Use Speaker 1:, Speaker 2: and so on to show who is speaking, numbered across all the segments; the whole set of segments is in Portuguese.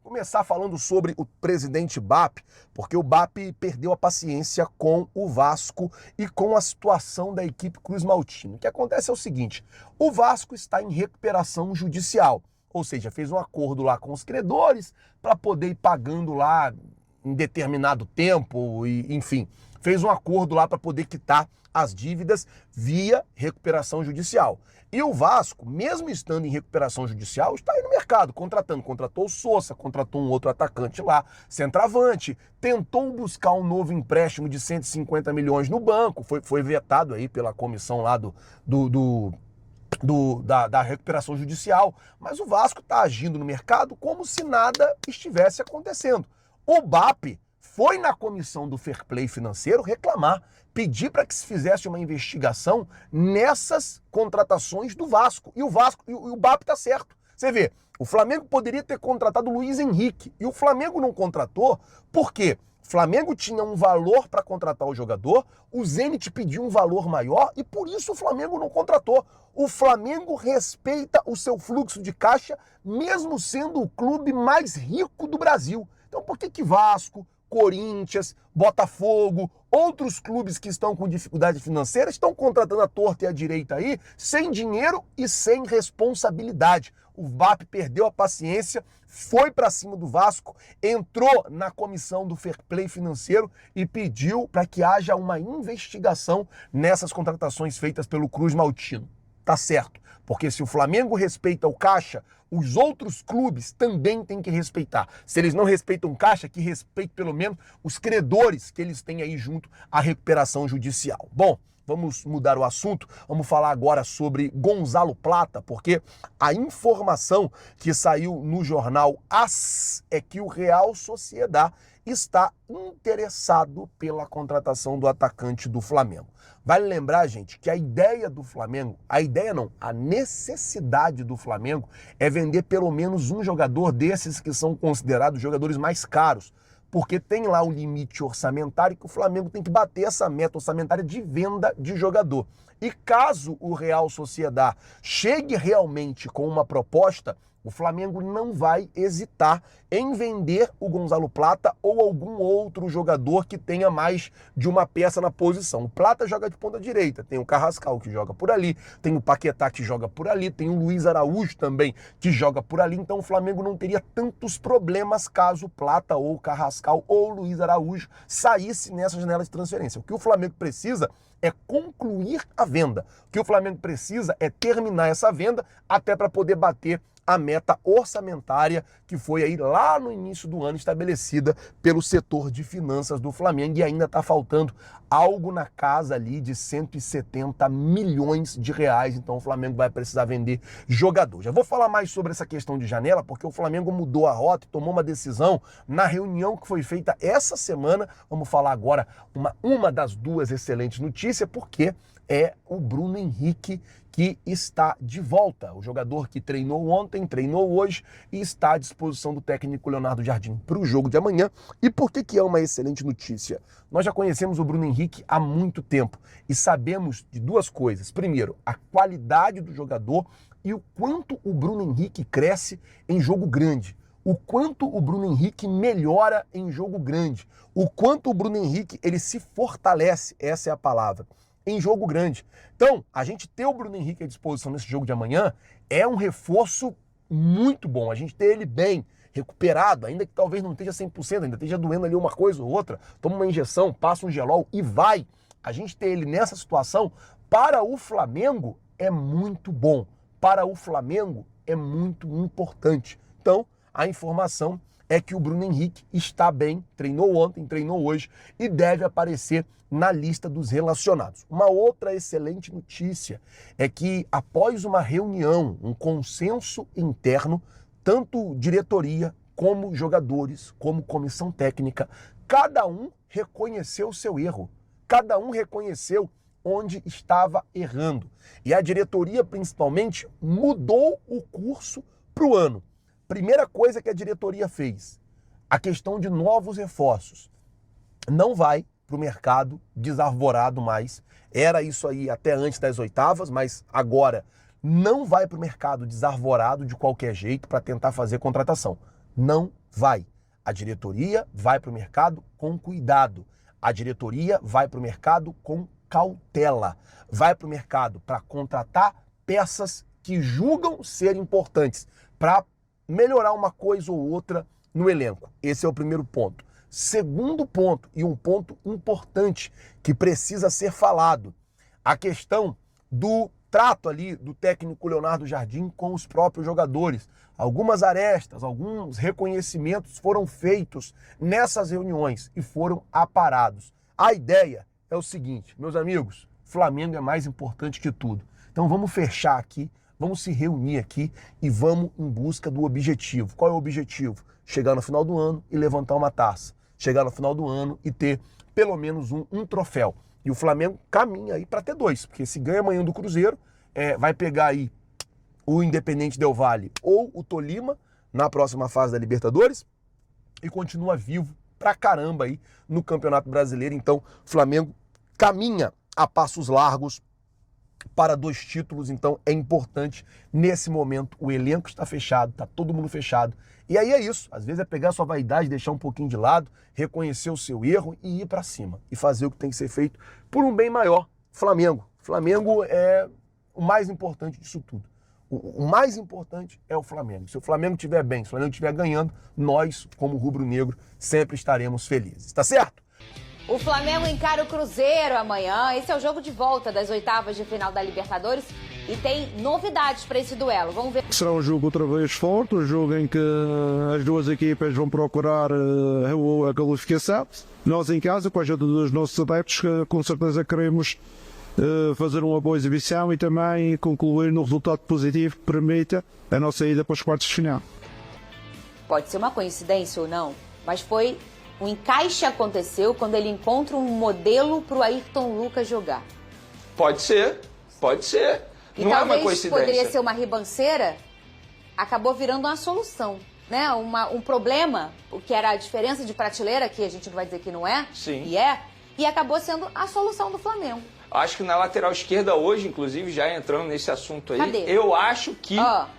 Speaker 1: Começar falando sobre o presidente BAP, porque o BAP perdeu a paciência com o Vasco e com a situação da equipe Cruz Maltino. O que acontece é o seguinte, o Vasco está em recuperação judicial, ou seja, fez um acordo lá com os credores para poder ir pagando lá em determinado tempo, e enfim, fez um acordo lá para poder quitar as dívidas via recuperação judicial. E o Vasco, mesmo estando em recuperação judicial, está aí no mercado, contratou o Sousa, contratou um outro atacante lá, centroavante, tentou buscar um novo empréstimo de 150 milhões no banco, foi vetado aí pela comissão lá da recuperação judicial, mas o Vasco está agindo no mercado como se nada estivesse acontecendo. O BAP foi na comissão do Fair Play financeiro reclamar, pedir para que se fizesse uma investigação nessas contratações do Vasco. E o BAP está certo. Você vê, o Flamengo poderia ter contratado o Luiz Henrique e o Flamengo não contratou porque o Flamengo tinha um valor para contratar o jogador, o Zenit pediu um valor maior e por isso o Flamengo não contratou. O Flamengo respeita o seu fluxo de caixa, mesmo sendo o clube mais rico do Brasil. Então por que Vasco, Corinthians, Botafogo, outros clubes que estão com dificuldade financeira estão contratando a torta e a direita aí, sem dinheiro e sem responsabilidade? O VAP perdeu a paciência, foi para cima do Vasco, entrou na comissão do Fair Play financeiro e pediu para que haja uma investigação nessas contratações feitas pelo Cruz Maltino. Tá certo, porque se o Flamengo respeita o caixa, os outros clubes também têm que respeitar. Se eles não respeitam o caixa, que respeite pelo menos os credores que eles têm aí junto à recuperação judicial. Bom, vamos mudar o assunto, vamos falar agora sobre Gonzalo Plata, porque a informação que saiu no jornal AS é que o Real Sociedad está interessado pela contratação do atacante do Flamengo. Vale lembrar, gente, que a ideia do Flamengo, a necessidade do Flamengo é vender pelo menos um jogador desses que são considerados jogadores mais caros, porque tem lá um limite orçamentário que o Flamengo tem que bater essa meta orçamentária de venda de jogador. E caso o Real Sociedad chegue realmente com uma proposta, o Flamengo não vai hesitar em vender o Gonzalo Plata ou algum outro jogador que tenha mais de uma peça na posição. O Plata joga de ponta direita, tem o Carrascal que joga por ali, tem o Paquetá que joga por ali, tem o Luiz Araújo também que joga por ali, então o Flamengo não teria tantos problemas caso o Plata ou o Carrascal ou o Luiz Araújo saísse nessa janela de transferência. O que o Flamengo precisa é concluir a venda. O que o Flamengo precisa é terminar essa venda até para poder bater a meta orçamentária que foi aí lá no início do ano estabelecida pelo setor de finanças do Flamengo e ainda está faltando algo na casa ali de 170 milhões de reais, então o Flamengo vai precisar vender jogador. Já vou falar mais sobre essa questão de janela, porque o Flamengo mudou a rota e tomou uma decisão na reunião que foi feita essa semana. Vamos falar agora uma das duas excelentes notícias, porque é o Bruno Henrique que está de volta. O jogador que treinou ontem, treinou hoje e está à disposição do técnico Leonardo Jardim para o jogo de amanhã. E por que é uma excelente notícia? Nós já conhecemos o Bruno Henrique há muito tempo e sabemos de duas coisas. Primeiro, a qualidade do jogador e o quanto o Bruno Henrique cresce em jogo grande. O quanto o Bruno Henrique melhora em jogo grande. O quanto o Bruno Henrique ele se fortalece, essa é a palavra, em jogo grande. Então, a gente ter o Bruno Henrique à disposição nesse jogo de amanhã é um reforço muito bom. A gente ter ele bem, recuperado, ainda que talvez não esteja 100%, ainda esteja doendo ali uma coisa ou outra, toma uma injeção, passa um gelol e vai. A gente ter ele nessa situação, para o Flamengo, é muito bom. Para o Flamengo, é muito importante. Então, a informação é que o Bruno Henrique está bem, treinou ontem, treinou hoje e deve aparecer na lista dos relacionados. Uma outra excelente notícia é que após uma reunião, um consenso interno, tanto diretoria como jogadores, como comissão técnica, cada um reconheceu o seu erro, cada um reconheceu onde estava errando. E a diretoria, principalmente, mudou o curso para o ano. Primeira coisa que a diretoria fez, a questão de novos reforços. Não vai para o mercado desarvorado mais. Era isso aí até antes das oitavas, mas agora não vai para o mercado desarvorado de qualquer jeito para tentar fazer contratação. Não Vai. A diretoria vai para o mercado com cuidado. A diretoria vai para o mercado com cautela. Vai para o mercado para contratar peças que julgam ser importantes para melhorar uma coisa ou outra no elenco. Esse é o primeiro ponto. Segundo ponto, e um ponto importante que precisa ser falado, a questão do trato ali do técnico Leonardo Jardim com os próprios jogadores. Algumas arestas, alguns reconhecimentos foram feitos nessas reuniões e foram aparados. A ideia é o seguinte, meus amigos, Flamengo é mais importante que tudo. Então vamos fechar aqui, vamos se reunir aqui e vamos em busca do objetivo. Qual é o objetivo? Chegar no final do ano e levantar uma taça. Chegar no final do ano e ter pelo menos um troféu. E o Flamengo caminha aí para ter 2, porque se ganha amanhã do Cruzeiro, vai pegar aí o Independente Del Valle ou o Tolima na próxima fase da Libertadores e continua vivo pra caramba aí no Campeonato Brasileiro. Então, o Flamengo caminha a passos largos para 2 títulos, então é importante nesse momento. O elenco está fechado, tá todo mundo fechado. E aí é isso, às vezes é pegar sua vaidade, deixar um pouquinho de lado, reconhecer o seu erro e ir para cima. E fazer o que tem que ser feito por um bem maior. Flamengo. Flamengo é o mais importante disso tudo. O mais importante é o Flamengo. Se o Flamengo estiver bem, se o Flamengo estiver ganhando, nós, como rubro-negro, sempre estaremos felizes. Tá certo?
Speaker 2: O Flamengo encara o Cruzeiro amanhã. Esse é o jogo de volta das oitavas de final da Libertadores. E tem novidades para esse duelo. Vamos ver.
Speaker 3: Será um jogo outra vez forte, um jogo em que as duas equipas vão procurar a qualificação. Nós em casa, com a ajuda dos nossos adeptos, com certeza queremos fazer uma boa exibição e também concluir no resultado positivo que permita a nossa ida para os quartos de final.
Speaker 2: Pode ser uma coincidência ou não, mas foi um encaixe aconteceu quando ele encontra um modelo para o Ayrton Lucas jogar.
Speaker 4: Pode ser, pode ser.
Speaker 2: E
Speaker 4: não é uma
Speaker 2: talvez
Speaker 4: coincidência.
Speaker 2: poderia ser uma ribanceira, acabou virando uma solução, né? Um problema, o que era a diferença de prateleira, que a gente não vai dizer que não é,
Speaker 4: Sim.
Speaker 2: E acabou sendo a solução do Flamengo.
Speaker 4: Acho que na lateral esquerda hoje, inclusive, já entrando nesse assunto aí,
Speaker 2: Cadê?
Speaker 4: eu acho que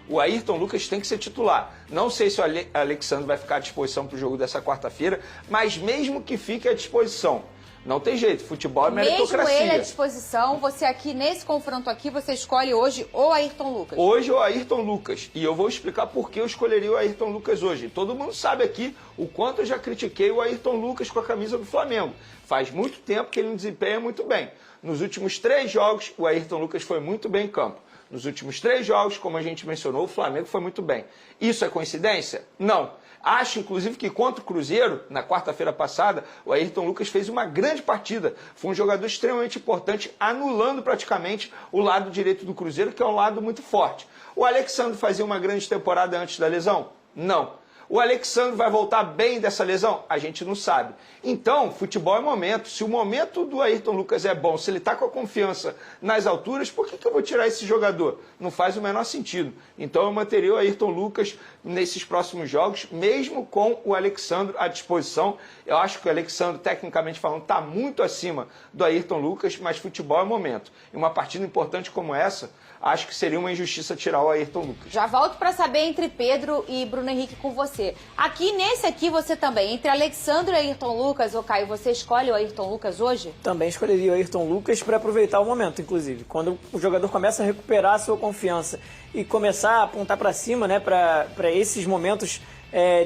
Speaker 4: o Ayrton Lucas tem que ser titular. Não sei se o Alexandre vai ficar à disposição para o jogo dessa quarta-feira, mas mesmo que fique à disposição, não tem jeito, futebol é meritocracia.
Speaker 2: Mesmo ele à disposição, você aqui, nesse confronto aqui, você escolhe hoje o Ayrton Lucas.
Speaker 4: Hoje o Ayrton Lucas. E eu vou explicar por que eu escolheria o Ayrton Lucas hoje. Todo mundo sabe aqui o quanto eu já critiquei o Ayrton Lucas com a camisa do Flamengo. Faz muito tempo que ele não desempenha muito bem. Nos últimos 3 jogos, o Ayrton Lucas foi muito bem em campo. Nos últimos 3 jogos, como a gente mencionou, o Flamengo foi muito bem. Isso é coincidência? Não. Acho, inclusive, que contra o Cruzeiro, na quarta-feira passada, o Ayrton Lucas fez uma grande partida. Foi um jogador extremamente importante, anulando praticamente o lado direito do Cruzeiro, que é um lado muito forte. O Alexandre fazia uma grande temporada antes da lesão? Não. O Alexandre vai voltar bem dessa lesão? A gente não sabe. Então, futebol é momento. Se o momento do Ayrton Lucas é bom, se ele está com a confiança nas alturas, por que eu vou tirar esse jogador? Não faz o menor sentido. Então, eu manteria o Ayrton Lucas nesses próximos jogos, mesmo com o Alexandre à disposição. Eu acho que o Alexandre, tecnicamente falando, está muito acima do Ayrton Lucas, mas futebol é momento. E uma partida importante como essa, acho que seria uma injustiça tirar o Ayrton Lucas.
Speaker 2: Já volto para saber entre Pedro e Bruno Henrique com você. Aqui, nesse aqui, você também. Entre Alexandre e Ayrton Lucas, ô Caio, você escolhe o Ayrton Lucas hoje?
Speaker 5: Também escolheria o Ayrton Lucas para aproveitar o momento, inclusive. Quando o jogador começa a recuperar a sua confiança e começar a apontar para cima, né, para esses momentos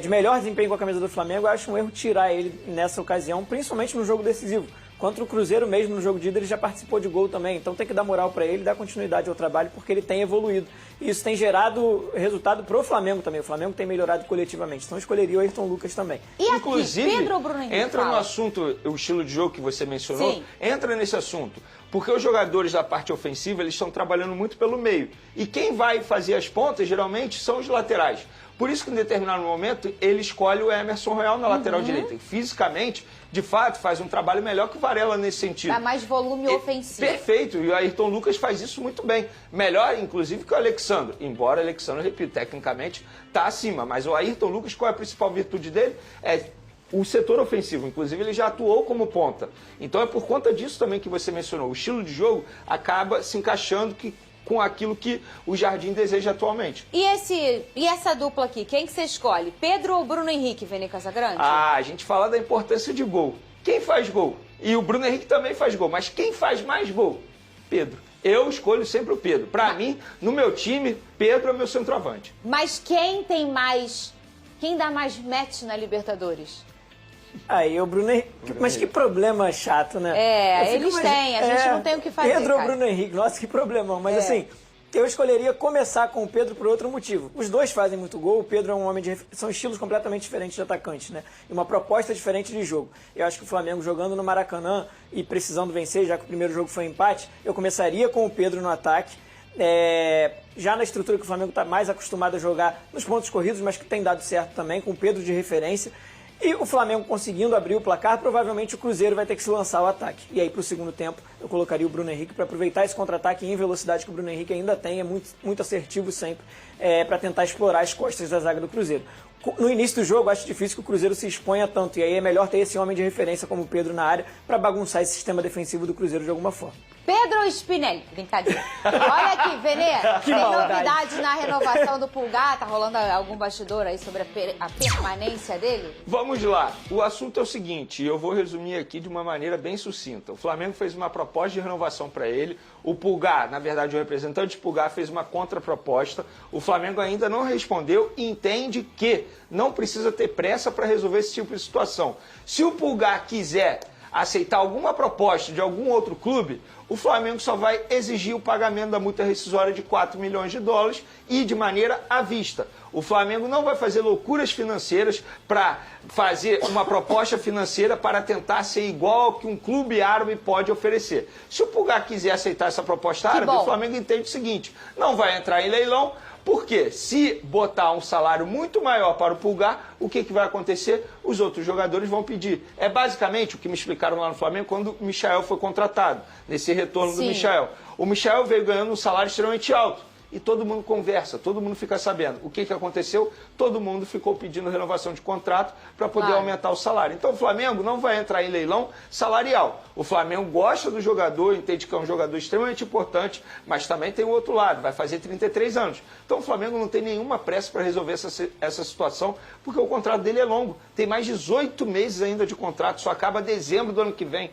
Speaker 5: de melhor desempenho com a camisa do Flamengo, eu acho um erro tirar ele nessa ocasião, principalmente no jogo decisivo. Contra o Cruzeiro mesmo, no jogo de ida, ele já participou de gol também. Então tem que dar moral para ele, dar continuidade ao trabalho, porque ele tem evoluído. E isso tem gerado resultado pro Flamengo também. O Flamengo tem melhorado coletivamente. Então eu escolheria o Ayrton Lucas também.
Speaker 2: E aqui,
Speaker 4: inclusive,
Speaker 2: Pedro ou Bruno Henrique?
Speaker 4: Entra no assunto, o estilo de jogo que você mencionou,
Speaker 2: Sim.
Speaker 4: entra nesse assunto. Porque os jogadores da parte ofensiva, eles estão trabalhando muito pelo meio. E quem vai fazer as pontas, geralmente, são os laterais. Por isso que, em determinado momento, ele escolhe o Emerson Royal na lateral direita. E, fisicamente, de fato, faz um trabalho melhor que o Varela nesse sentido.
Speaker 2: Dá mais volume ofensivo.
Speaker 4: Perfeito. E o Ayrton Lucas faz isso muito bem. Melhor, inclusive, que o Alexandre. Embora o Alexandre, repito, tecnicamente, está acima. Mas o Ayrton Lucas, qual é a principal virtude dele? É o setor ofensivo. Inclusive, ele já atuou como ponta. Então, é por conta disso também que você mencionou. O estilo de jogo acaba se encaixando que com aquilo que o Jardim deseja atualmente.
Speaker 2: E essa dupla aqui, quem que você escolhe? Pedro ou Bruno Henrique, Vene Casagrande?
Speaker 4: Ah, a gente fala da importância de gol. Quem faz gol? E o Bruno Henrique também faz gol, mas quem faz mais gol? Pedro. Eu escolho sempre o Pedro. Para mim, no meu time, Pedro é meu centroavante.
Speaker 2: Mas quem tem mais... Quem dá mais match na Libertadores?
Speaker 5: Aí o Bruno Henrique. Mas que problema chato, né?
Speaker 2: Eles têm, a gente não tem o que fazer.
Speaker 5: Pedro ou
Speaker 2: cara.
Speaker 5: Bruno Henrique? Nossa, que problemão. Mas assim, eu escolheria começar com o Pedro por outro motivo. Os dois fazem muito gol, o Pedro é um homem de... São estilos completamente diferentes de atacantes, né? E uma proposta diferente de jogo. Eu acho que o Flamengo jogando no Maracanã e precisando vencer, já que o primeiro jogo foi empate, eu começaria com o Pedro no ataque. Já na estrutura que o Flamengo está mais acostumado a jogar nos pontos corridos, mas que tem dado certo também, com o Pedro de referência. E o Flamengo conseguindo abrir o placar, provavelmente o Cruzeiro vai ter que se lançar ao ataque. E aí, para o segundo tempo, eu colocaria o Bruno Henrique para aproveitar esse contra-ataque em velocidade que o Bruno Henrique ainda tem, é muito assertivo sempre, para tentar explorar as costas da zaga do Cruzeiro. No início do jogo, acho difícil que o Cruzeiro se exponha tanto, e aí é melhor ter esse homem de referência como o Pedro na área para bagunçar esse sistema defensivo do Cruzeiro de alguma forma.
Speaker 2: Pedro ou Spinelli? Brincadeira. Olha aqui, Vene, tem novidade na renovação do Pulgar? Tá rolando algum bastidor aí sobre a permanência dele?
Speaker 4: Vamos lá. O assunto é o seguinte, eu vou resumir aqui de uma maneira bem sucinta. O Flamengo fez uma proposta de renovação para ele. O Pulgar, na verdade, o representante Pulgar fez uma contraproposta. O Flamengo ainda não respondeu e entende que não precisa ter pressa para resolver esse tipo de situação. Se o Pulgar quiser aceitar alguma proposta de algum outro clube, o Flamengo só vai exigir o pagamento da multa rescisória de 4 milhões de dólares e de maneira à vista. O Flamengo não vai fazer loucuras financeiras para fazer uma proposta financeira para tentar ser igual ao que um clube árabe pode oferecer. Se o Pulgar quiser aceitar essa proposta árabe, o Flamengo entende o seguinte, não vai entrar em leilão, porque se botar um salário muito maior para o Pulgar, o que vai acontecer? Os outros jogadores vão pedir. É basicamente o que me explicaram lá no Flamengo quando o Michael foi contratado, nesse retorno do Michael. O Michael veio ganhando um salário extremamente alto. E todo mundo conversa, todo mundo fica sabendo. O que aconteceu? Todo mundo ficou pedindo renovação de contrato para poder aumentar o salário. Então o Flamengo não vai entrar em leilão salarial. O Flamengo gosta do jogador, entende que é um jogador extremamente importante, mas também tem o outro lado, vai fazer 33 anos. Então o Flamengo não tem nenhuma pressa para resolver essa situação, porque o contrato dele é longo. Tem mais 18 meses ainda de contrato, só acaba dezembro do ano que vem.